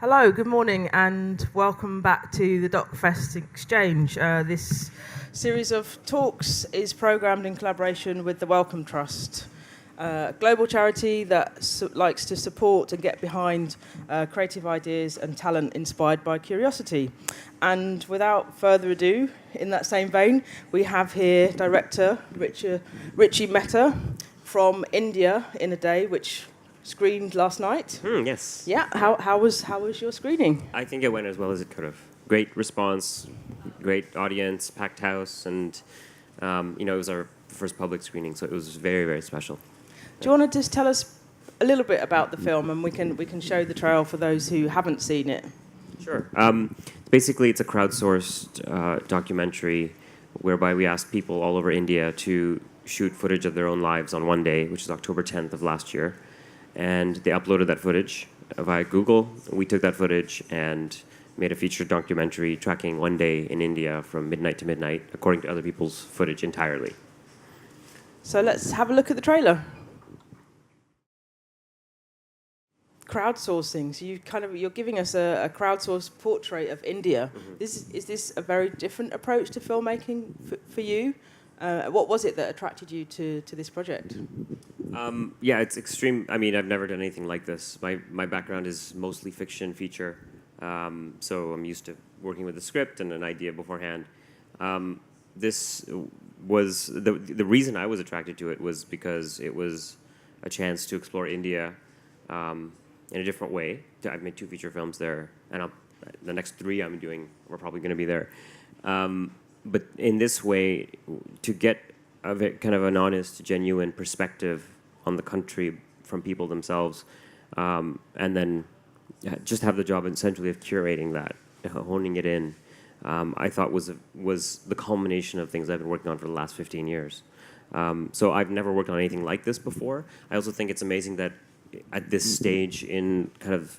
Hello, good morning, and welcome back to the DocFest Exchange. This series of talks is programmed in collaboration with the Wellcome Trust, a global charity that likes to support and get behind creative ideas and talent inspired by curiosity. And without further ado, in that same vein, we have here director Richie Meta from India in a Day, which screened last night. Yes. Yeah. How was your screening? I think it went as well as it could have. Great response, great audience, packed house, and it was our first public screening, so it was very, very special. Do you want to just tell us a little bit about the film, and we can show the trail for those who haven't seen it? Sure. Basically, it's a crowdsourced documentary whereby we asked people all over India to shoot footage of their own lives on one day, which is October 10th of last year. And they uploaded that footage via Google. We took that footage and made a feature documentary tracking one day in India from midnight to midnight, according to other people's footage entirely. So let's have a look at the trailer. Crowdsourcing. So you're giving us a crowdsourced portrait of India. Mm-hmm. Is this a very different approach to filmmaking for you? What was it that attracted you to this project? Yeah, it's extreme. I mean, I've never done anything like this. My background is mostly fiction, feature, so I'm used to working with a script and an idea beforehand. This was the reason I was attracted to it was because it was a chance to explore India in a different way. I've made 2 feature films there, and the next 3 I'm doing, we're probably going to be there. But in this way, to get kind of an honest, genuine perspective on the country from people themselves, and then just have the job essentially of curating that, honing it in, I thought was the culmination of things I've been working on for the last 15 years. So I've never worked on anything like this before. I also think it's amazing that at this stage in kind of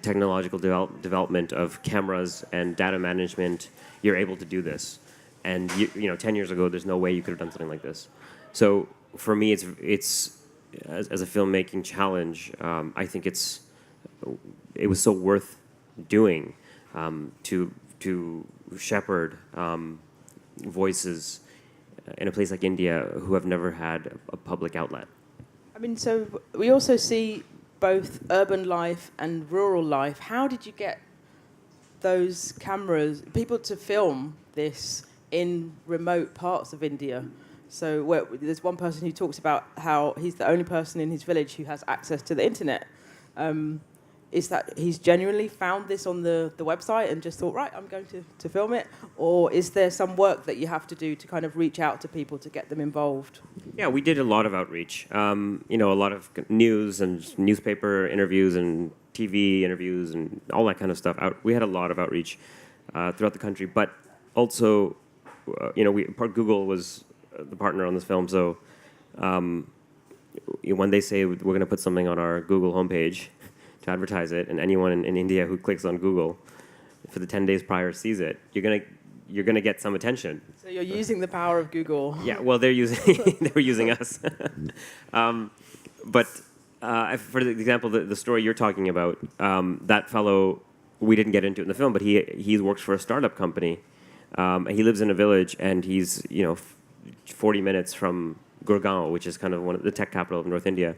technological development of cameras and data management, you're able to do this. And 10 years ago, there's no way you could have done something like this. So for me, it's as a filmmaking challenge, I think it was so worth doing to shepherd voices in a place like India who have never had a public outlet. I mean, so we also see both urban life and rural life. How did you get those people to film this in remote parts of India? So there's one person who talks about how he's the only person in his village who has access to the internet. Is that he's genuinely found this on the website and just thought, right, I'm going to film it? Or is there some work that you have to do to kind of reach out to people to get them involved? Yeah, we did a lot of outreach. A lot of news and newspaper interviews and TV interviews and all that kind of stuff. We had a lot of outreach throughout the country, but also, Google was the partner on this film, so when they say we're going to put something on our Google homepage to advertise it, and anyone in India who clicks on Google for the 10 days prior sees it, you're gonna get some attention. So you're using the power of Google. Yeah, well, they were using us. But for the example, the story you're talking about, that fellow, we didn't get into it in the film, but he works for a startup company. He lives in a village, and he's 40 minutes from Gurgaon, which is kind of one of the tech capital of North India.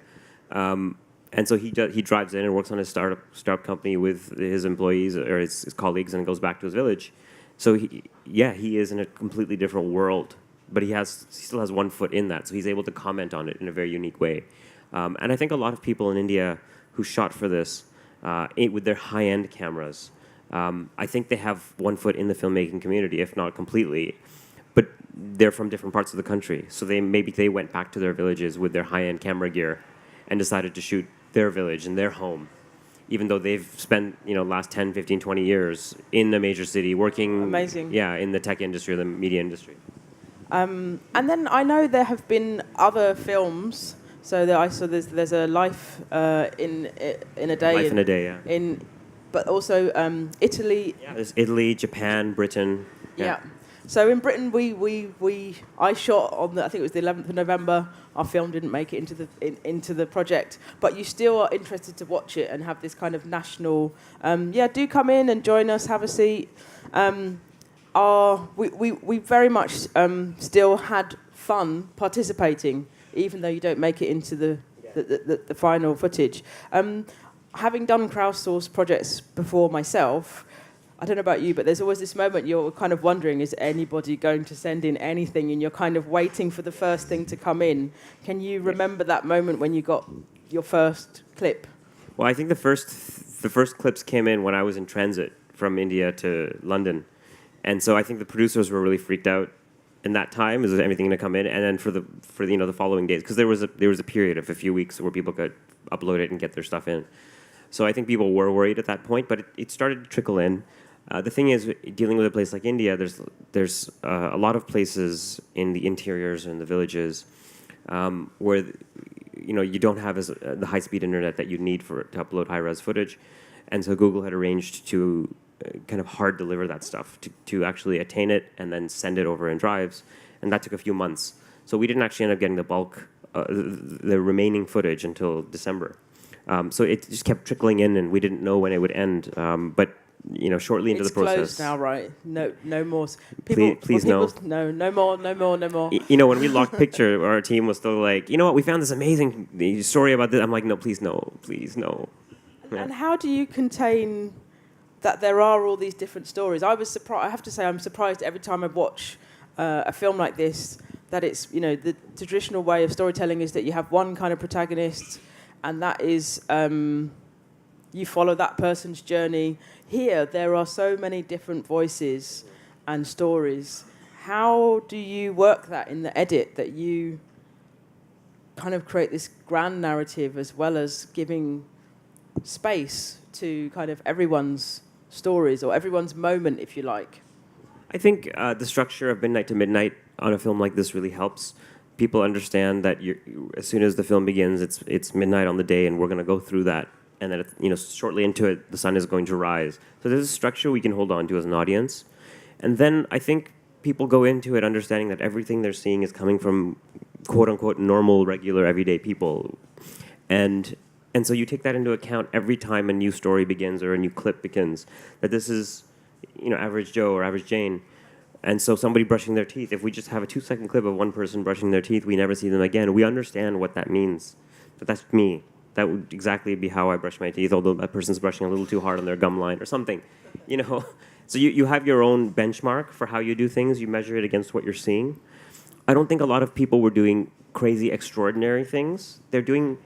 And so he drives in and works on his startup company with his employees or his colleagues, and goes back to his village. So he is in a completely different world, but he still has one foot in that, so he's able to comment on it in a very unique way. And I think a lot of people in India who shot for this with their high-end cameras, I think they have one foot in the filmmaking community, if not completely, but they're from different parts of the country. So they went back to their villages with their high-end camera gear and decided to shoot their village and their home, even though they've spent last 10, 15, 20 years in a major city working. Amazing. Yeah, in the tech industry or the media industry. And then I know there have been other films. So there's a Life in a Day. Life in a Day, yeah. But also Italy. Yeah, there's Italy, Japan, Britain. Yeah. So in Britain, I shot on I think it was the 11th of November. Our film didn't make it into the project, but you still are interested to watch it and have this kind of national. Do come in and join us, have a seat. We very much still had fun participating, even though you don't make it into the final footage. Having done crowdsourced projects before myself, I don't know about you, but there's always this moment you're kind of wondering, is anybody going to send in anything? And you're kind of waiting for the first thing to come in. Can you remember that moment when you got your first clip? Well, I think the first clips came in when I was in transit from India to London. And so I think the producers were really freaked out in that time. Is everything going to come in? And then for the following days, because there was a period of a few weeks where people could upload it and get their stuff in. So I think people were worried at that point, but it started to trickle in. The thing is, dealing with a place like India, there's a lot of places in the interiors and the villages where you don't have the high-speed internet that you need to upload high-res footage, and so Google had arranged to kind of hard deliver that stuff to actually attain it and then send it over in drives, and that took a few months. So we didn't actually end up getting the bulk, the remaining footage until December. So it just kept trickling in, and we didn't know when it would end. But shortly into the process, it's closed now, right? No more. Please no. No more. When we locked picture, our team was still like, you know what? We found this amazing story about this. I'm like, no, please no. And how do you contain that there are all these different stories? I was surprised. I have to say, I'm surprised every time I watch a film like this that it's the traditional way of storytelling is that you have one kind of protagonist, and that is you follow that person's journey. Here, there are so many different voices and stories. How do you work that in the edit, that you kind of create this grand narrative as well as giving space to kind of everyone's stories or everyone's moment, if you like? I think the structure of midnight to midnight on a film like this really helps. People understand that as soon as the film begins, it's midnight on the day, and we're going to go through that. And then, shortly into it, the sun is going to rise. So there's a structure we can hold on to as an audience. And then I think people go into it understanding that everything they're seeing is coming from quote-unquote normal, regular, everyday people. And so you take that into account every time a new story begins or a new clip begins, that this is, average Joe or average Jane. And so somebody brushing their teeth, if we just have a 2-second clip of one person brushing their teeth, we never see them again. We understand what that means. But that's me. That would exactly be how I brush my teeth, although that person's brushing a little too hard on their gum line or something, So you have your own benchmark for how you do things. You measure it against what you're seeing. I don't think a lot of people were doing crazy, extraordinary things. They're doing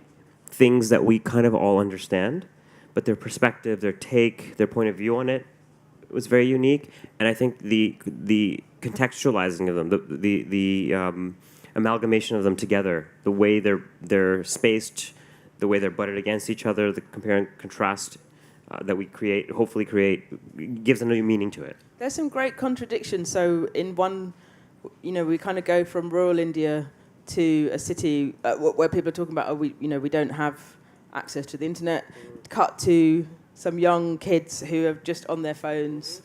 things that we kind of all understand, but their perspective, their take, their point of view on it was very unique. And I think the contextualizing of them, the amalgamation of them together, the way they're spaced, the way they're butted against each other, the compare and contrast that we hopefully create, gives a new meaning to it. There's some great contradictions. So in one, we kind of go from rural India to a city where people are talking about, we don't have access to the internet. Cut to some young kids who are just on their phones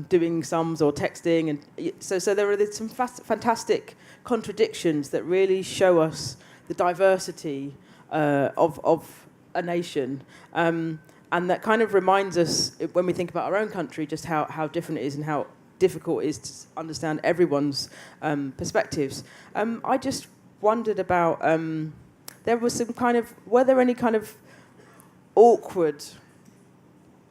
doing sums or texting, and so there are some fantastic contradictions that really show us the diversity of a nation, and that kind of reminds us when we think about our own country just how different it is and how difficult it is to understand everyone's perspectives. I just wondered about were there any kind of awkward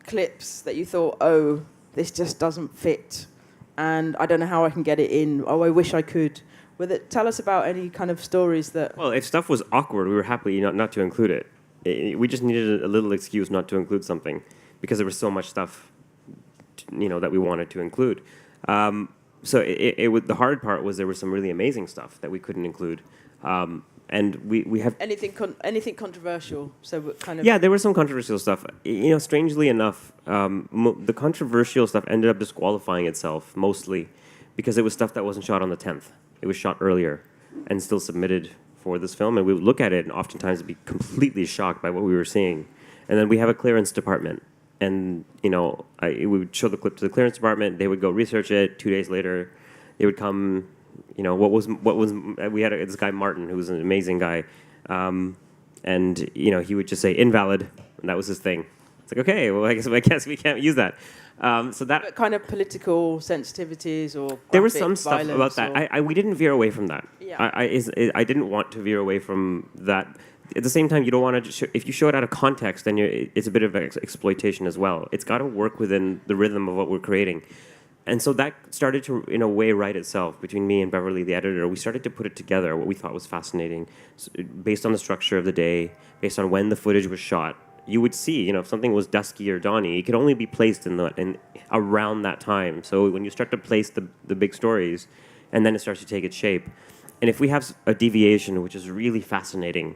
clips that you thought, oh, this just doesn't fit, and I don't know how I can get it in. Oh, I wish I could. Tell us about any kind of stories that... Well, if stuff was awkward, we were happy not to include it. We just needed a little excuse not to include something because there was so much stuff, that we wanted to include. So the hard part was there was some really amazing stuff that we couldn't include. And we have... Anything controversial? So kind of... Yeah, there was some controversial stuff. Strangely enough, the controversial stuff ended up disqualifying itself mostly because it was stuff that wasn't shot on the 10th. It was shot earlier and still submitted for this film, and we would look at it and oftentimes be completely shocked by what we were seeing. And then we have a clearance department, and we would show the clip to the clearance department. They would go research it. 2 days later, they would come. What was we had this guy Martin, who was an amazing guy, and he would just say invalid, and that was his thing. It's like, okay, well, I guess we can't use that. So that But kind of political sensitivities or there was graphic some stuff about violence that. We didn't veer away from that. Yeah. I didn't want to veer away from that. At the same time, you don't want to. If you show it out of context, then it's a bit of exploitation as well. It's got to work within the rhythm of what we're creating. And so that started to, in a way, write itself between me and Beverly, the editor. We started to put it together, what we thought was fascinating, based on the structure of the day, based on when the footage was shot. You would see, if something was dusky or dawny, it could only be placed in around that time. So when you start to place the big stories, and then it starts to take its shape. And if we have a deviation, which is really fascinating,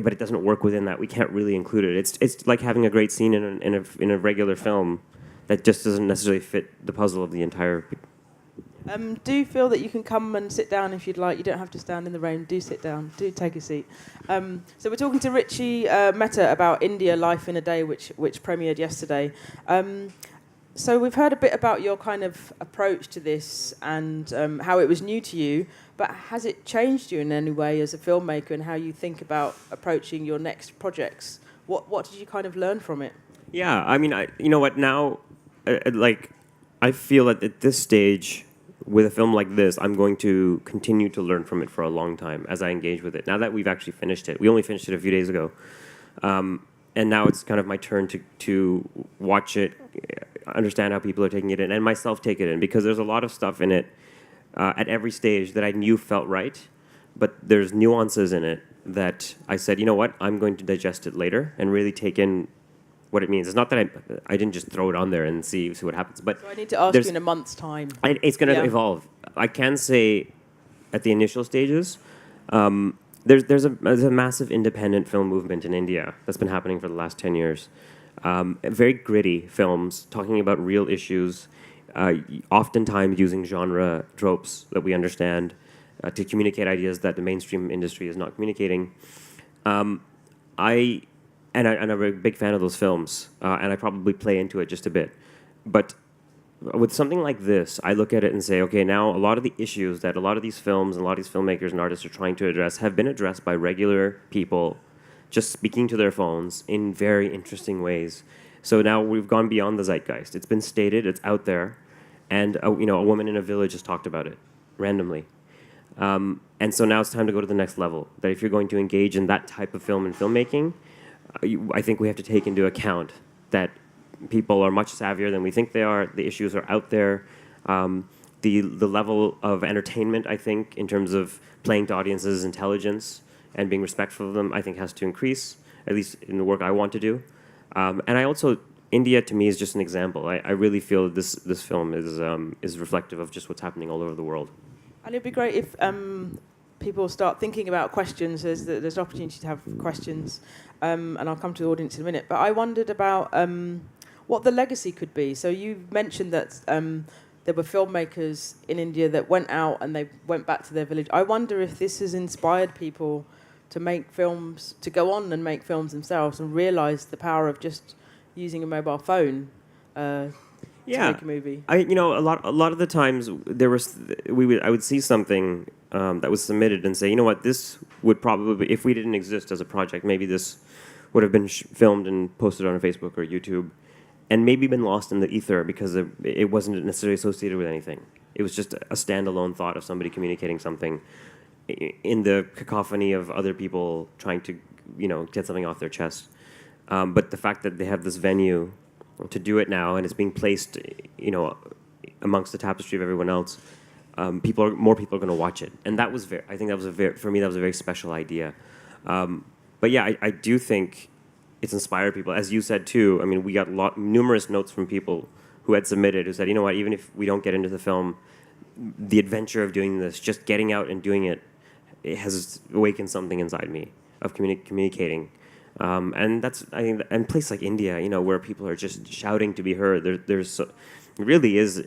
but it doesn't work within that, we can't really include it. It's like having a great scene in a regular film that just doesn't necessarily fit the puzzle of the entire. Do you feel that you can come and sit down if you'd like? You don't have to stand in the rain. Do sit down. Do take a seat. So we're talking to Richie Meta about India Life in a Day, which premiered yesterday. So we've heard a bit about your kind of approach to this and how it was new to you, but has it changed you in any way as a filmmaker and how you think about approaching your next projects? What did you kind of learn from it? Yeah, I mean, you know what, now, I feel that at this stage, with a film like this, I'm going to continue to learn from it for a long time as I engage with it. Now that we've actually finished it, we only finished it a few days ago, and now it's kind of my turn to watch it, understand how people are taking it in, and myself take it in, because there's a lot of stuff in it at every stage that I knew felt right, but there's nuances in it that I said, you know what, I'm going to digest it later and really take in what it means. It's not that I didn't just throw it on there and see what happens. But so I need to ask you in a month's time. It's going to evolve. I can say, at the initial stages, there's a massive independent film movement in India that's been happening for the last 10 years. Very gritty films talking about real issues, oftentimes using genre tropes that we understand to communicate ideas that the mainstream industry is not communicating. And I'm a big fan of those films, and I probably play into it just a bit. But with something like this, I look at it and say, okay, now a lot of the issues that a lot of these films and a lot of these filmmakers and artists are trying to address have been addressed by regular people just speaking to their phones in very interesting ways. So now we've gone beyond the zeitgeist. It's been stated, it's out there, and a woman in a village has talked about it randomly. And so now it's time to go to the next level, that if you're going to engage in that type of film and filmmaking, I think we have to take into account that people are much savvier than we think they are. The issues are out there. The level of entertainment, I think, in terms of playing to audiences' intelligence and being respectful of them, I think has to increase, at least in the work I want to do. And I also, India to me is just an example. I really feel this film is reflective of just what's happening all over the world. And it'd be great if people start thinking about questions. There's an opportunity to have questions, and I'll come to the audience in a minute. But I wondered about what the legacy could be. So you mentioned that there were filmmakers in India that went out and they went back to their village. I wonder if this has inspired people to make films, to go on and make films themselves and realise the power of just using a mobile phone to make a movie. A lot of the times I would see something that was submitted and say, you know what, this would probably, if we didn't exist as a project, maybe this would have been filmed and posted on Facebook or YouTube, and maybe been lost in the ether because it wasn't necessarily associated with anything. It was just a standalone thought of somebody communicating something in the cacophony of other people trying to, get something off their chest. But the fact that they have this venue to do it now, and it's being placed, amongst the tapestry of everyone else, more people are going to watch it, and that was for me that was a very special idea. But yeah, I do think it's inspired people, as you said too. I mean, we got numerous notes from people who had submitted who said, you know what, even if we don't get into the film, the adventure of doing this, just getting out and doing it has awakened something inside me of communicating. And that's, I think, in a place like India, where people are just shouting to be heard, there's it really is,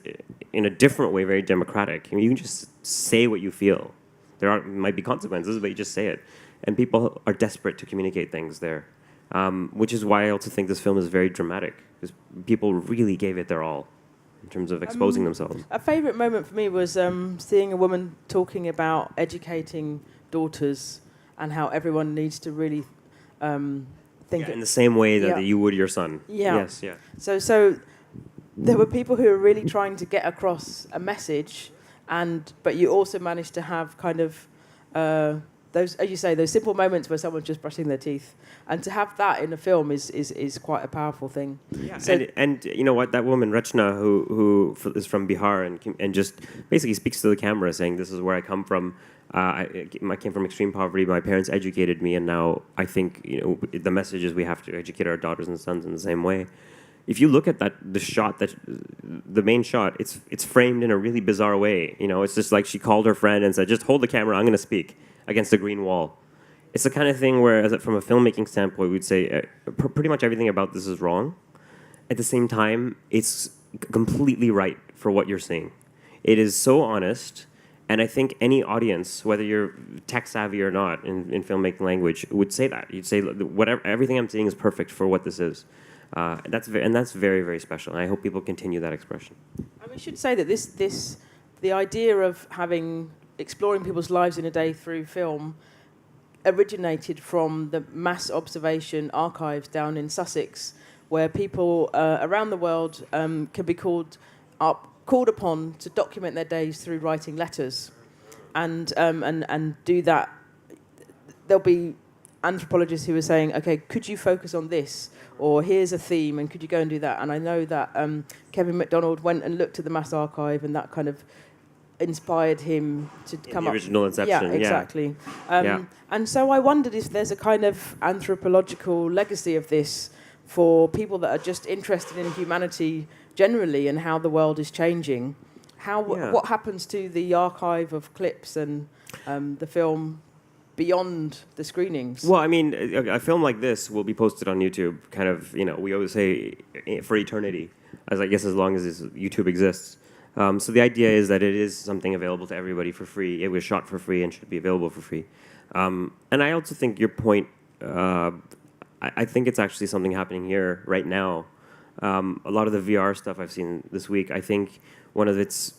in a different way, very democratic. I mean, you can just say what you feel. Might be consequences, but you just say it. And people are desperate to communicate things there, which is why I also think this film is very dramatic, because people really gave it their all. in terms of exposing themselves. A favourite moment for me was seeing a woman talking about educating daughters and how everyone needs to really think In the same way that Yeah. you would your son. Yeah. Yes, yeah. So there were people who were really trying to get across a message, but you also managed to have kind of those, as you say, those simple moments where someone's just brushing their teeth, and to have that in a film is quite a powerful thing. Yeah. So And you know what? That woman Rachna, who is from Bihar and just basically speaks to the camera, saying, "This is where I come from. I came from extreme poverty. My parents educated me, and now I think the message is we have to educate our daughters and sons in the same way." If you look at the main shot, it's framed in a really bizarre way. It's just like she called her friend and said, "Just hold the camera. I'm going to speak," against a green wall. It's the kind of thing where, from a filmmaking standpoint, we'd say pretty much everything about this is wrong. At the same time, it's completely right for what you're saying. It is so honest. And I think any audience, whether you're tech savvy or not in filmmaking language, would say that. You'd say, everything I'm saying is perfect for what this is. That's very, very special. And I hope people continue that expression. And we should say that the idea of exploring people's lives in a day through film originated from the mass observation archives down in Sussex, where people around the world can be called upon to document their days through writing letters, and do that. There'll be anthropologists who are saying, "Okay, could you focus on this?" Or here's a theme, and could you go and do that? And I know that Kevin MacDonald went and looked at the mass archive, and that kind of inspired him to come the up. Original Inception. Yeah, exactly. Yeah. And so I wondered if there's a kind of anthropological legacy of this for people that are just interested in humanity generally and how the world is changing. What happens to the archive of clips and the film beyond the screenings? Well, I mean, a film like this will be posted on YouTube, kind of, we always say for eternity, as long as YouTube exists. So the idea is that it is something available to everybody for free. It was shot for free and should be available for free. And I also think your point, I think it's actually something happening here right now. A lot of the VR stuff I've seen this week, I think one of its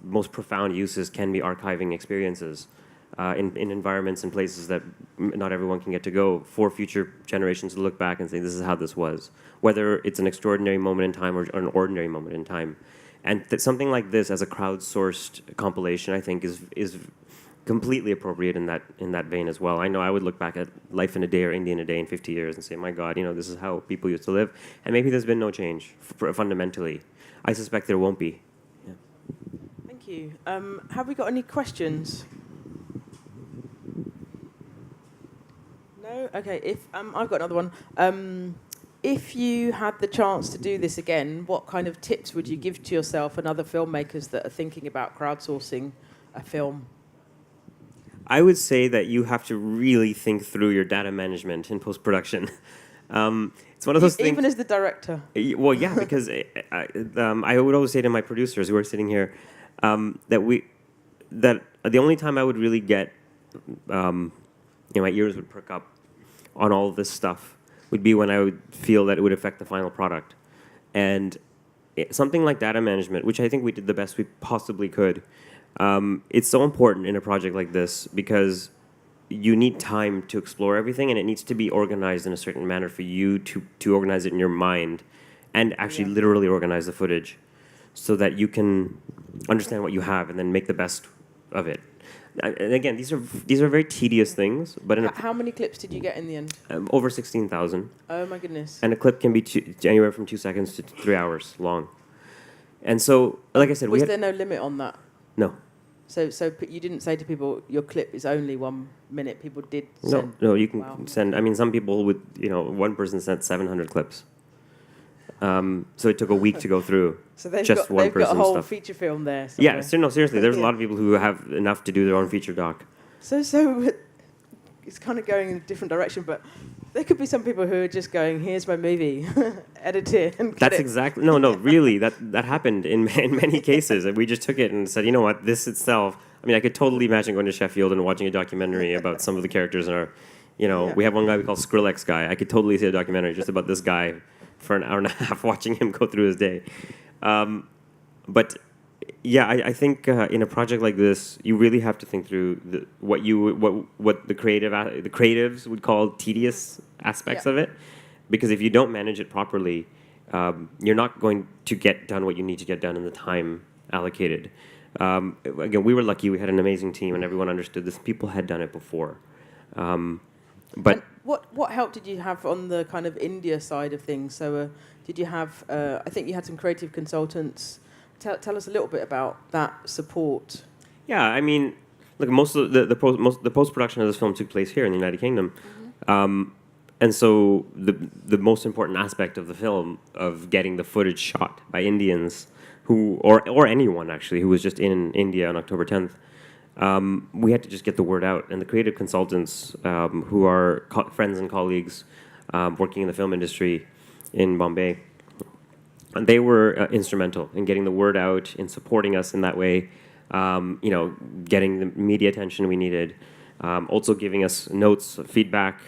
most profound uses can be archiving experiences. In environments and places that not everyone can get to go, for future generations to look back and say, this is how this was. Whether it's an extraordinary moment in time or an ordinary moment in time. And something like this as a crowdsourced compilation, I think, is completely appropriate in that vein as well. I know I would look back at Life in a Day or India in a Day in 50 years and say, my God, this is how people used to live. And maybe there's been no change fundamentally. I suspect there won't be. Yeah. Thank you. Have we got any questions? No? Okay, I've got another one. If you had the chance to do this again, what kind of tips would you give to yourself and other filmmakers that are thinking about crowdsourcing a film? I would say that you have to really think through your data management in post-production. It's one of those things... Even as the director? Well, yeah, because I would always say to my producers who are sitting here that the only time I would really get... my ears would perk up on all of this stuff would be when I would feel that it would affect the final product. And something like data management, which I think we did the best we possibly could, it's so important in a project like this because you need time to explore everything and it needs to be organized in a certain manner for you to organize it in your mind and actually literally organize the footage so that you can understand what you have and then make the best of it. And again, these are very tedious things, but how many clips did you get in the end? Over 16,000. Oh my goodness! And a clip can be anywhere from 2 seconds to 3 hours long. And so, like I said, was there no limit on that? No. So you didn't say to people your clip is only 1 minute. People did send. No, you can send. I mean, some people would. One person sent 700 clips. So it took a week to go through. So they've just one got a whole stuff. feature film there. Somewhere. Yeah, no, seriously. There's a lot of people who have enough to do their own feature doc. So it's kind of going in a different direction, but there could be some people who are just going, "Here's my movie, edit it." And That's exactly no, really. That happened in many cases, and we just took it and said, you know what, this itself. I mean, I could totally imagine going to Sheffield and watching a documentary about some of the characters in our. We have one guy we call Skrillex guy. I could totally see a documentary just about this guy for an hour and a half, watching him go through his day. But yeah, I think in a project like this, you really have to think through what the creatives would call tedious aspects of it, because if you don't manage it properly, you're not going to get done what you need to get done in the time allocated. Again, we were lucky; we had an amazing team, and everyone understood this. People had done it before, but. And what help did you have on the kind of India side of things? So did you have? I think you had some creative consultants. Tell us a little bit about that support. Yeah, I mean, look, most of the post production of this film took place here in the United Kingdom, and so the most important aspect of the film, of getting the footage shot by Indians who or anyone actually who was just in India on October 10th. We had to just get the word out, and the creative consultants who are friends and colleagues working in the film industry in Bombay, and they were instrumental in getting the word out, in supporting us in that way, getting the media attention we needed, also giving us notes, feedback,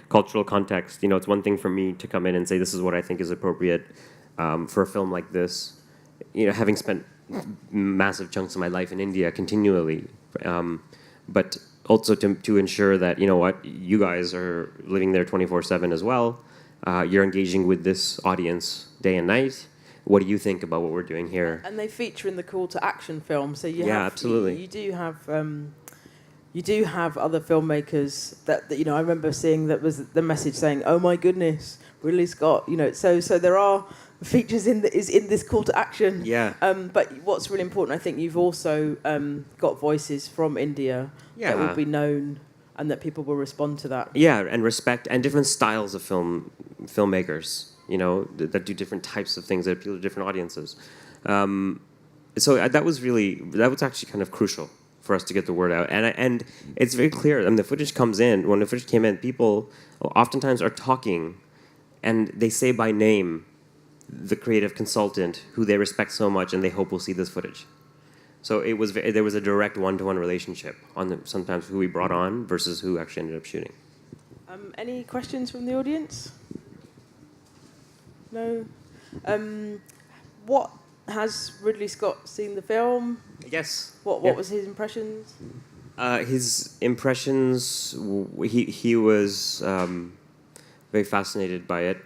cultural context. It's one thing for me to come in and say, this is what I think is appropriate for a film like this. Having spent massive chunks of my life in India continually, but also to ensure that, you guys are living there 24/7 as well. You're engaging with this audience day and night. What do you think about what we're doing here? And they feature in the call to action film, so absolutely. You do have other filmmakers that I remember seeing that was the message saying, "Oh my goodness, Ridley Scott." So there are features in this call to action. Yeah. But what's really important, I think, you've also got voices from India that will be known, and that people will respond to that. Yeah, and respect, and different styles of filmmakers, that do different types of things that appeal to different audiences. So that was actually kind of crucial for us to get the word out. And it's very clear, when the footage came in, people oftentimes are talking, and they say by name the creative consultant who they respect so much and they hope will see this footage. So there was a direct one-to-one relationship on sometimes who we brought on versus who actually ended up shooting. Any questions from the audience? No? What has Ridley Scott seen the film? Yes. What was his impressions? His impressions, he was very fascinated by it.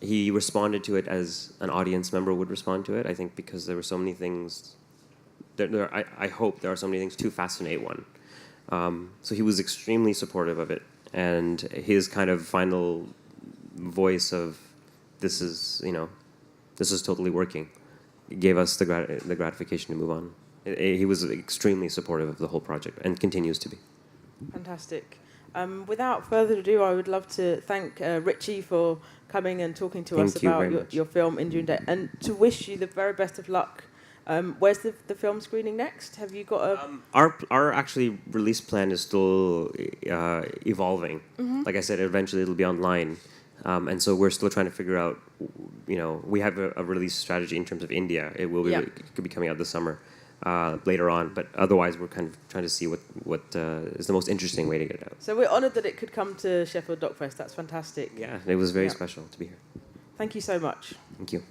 He responded to it as an audience member would respond to it, I think, because there were so many things. I hope there are so many things to fascinate one. So he was extremely supportive of it, and his kind of final voice of this is totally working, gave us the gratification to move on. He was extremely supportive of the whole project and continues to be. Fantastic. Without further ado, I would love to thank Richie for coming and talking to us about your film Indian Day, and to wish you the very best of luck. Where's the film screening next? Have you got a... Our actually release plan is still evolving. Mm-hmm. Like I said, eventually it'll be online. And so we're still trying to figure out, we have a release strategy in terms of India. It could be coming out this summer, later on. But otherwise, we're kind of trying to see what is the most interesting way to get it out. So we're honoured that it could come to Sheffield Doc Fest. That's fantastic. Yeah, it was very special to be here. Thank you so much. Thank you.